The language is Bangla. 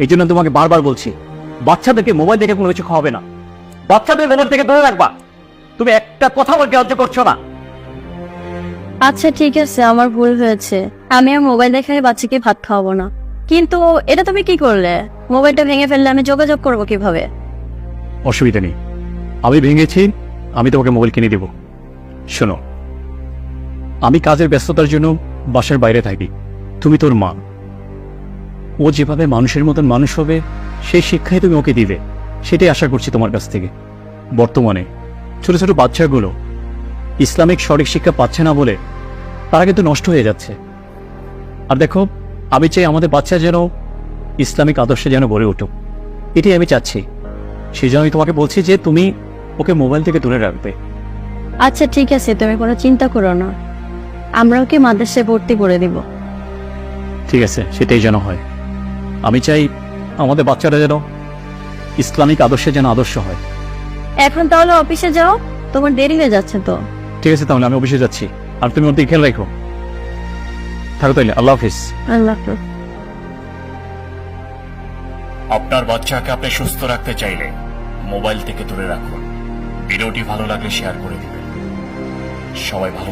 এই জন্য তোমাকে বারবার বলছি, বাচ্চাদেরকে মোবাইল দেখে কোনো কিছু খাওয়াবে না, বাচ্চাদের মোবাইল থেকে দূরে রাখবা। তুমি একটা কথা বলতে লজ্জা করছো না? আচ্ছা ঠিক আছে, আমার ভুল হয়েছে। আমি আর মোবাইল দেখে বাচ্চাকে ভাত খাওয়াবো না। কিন্তু এটা তুমি কি করলে? মোবাইলটা ভেঙে ফেললে আমি যোগাযোগ করবো কিভাবে? অসুবিধা নেই, আমি ভেঙেছি, আমি তোমাকে মোবাইল কিনে দেব। শোনো, আমি কাজের ব্যস্ততার জন্য বাসার বাইরে থাকি, তুমি তোর মা, ও যেভাবে মানুষের মতন মানুষ হবে সেই শিক্ষাই তুমি ওকে দিবে, সেটাই আশা করছি তোমার কাছ থেকে। বর্তমানে ছোট ছোট বাচ্চাগুলো ইসলামিক সঠিক শিক্ষা পাচ্ছে না বলে তারা কিন্তু নষ্ট হয়ে যাচ্ছে। আর দেখো, আমি চাই আমাদের বাচ্চা যেন ইসলামিক আদর্শে যেন গড়ে উঠুক, এটাই আমি চাচ্ছি। সেই জন্য আমি তোমাকে বলছি যে তুমি ওকে মোবাইল থেকে দূরে রাখবে। আচ্ছা ঠিক আছে, তুমি কোনো চিন্তা করো না, আমরা ওকে মাদ্রাসায় ভর্তি করে দিব। ঠিক আছে, সেটাই যেন হয়। আমি চাই আমাদের বাচ্চারা যেন ইসলামিক আদর্শে যেন আদর্শ হয়। এখন তাহলে অফিসে যাও, তোমার দেরি হয়ে যাচ্ছে তো। ঠিক আছে, তাহলে আমি অফিসে যাচ্ছি, আর তুমি ওর দিকে খেয়াল রাখো। থাকো তাইলে, আল্লাহ হাফিজ। আল্লাহ হাফেজ। আপনার বাচ্চাকে আপনি সুস্থ রাখতে চাইলে মোবাইল থেকে দূরে রাখুন। ভিডিওটি ভালো লাগলে শেয়ার করে দিবেন। সবাই ভালো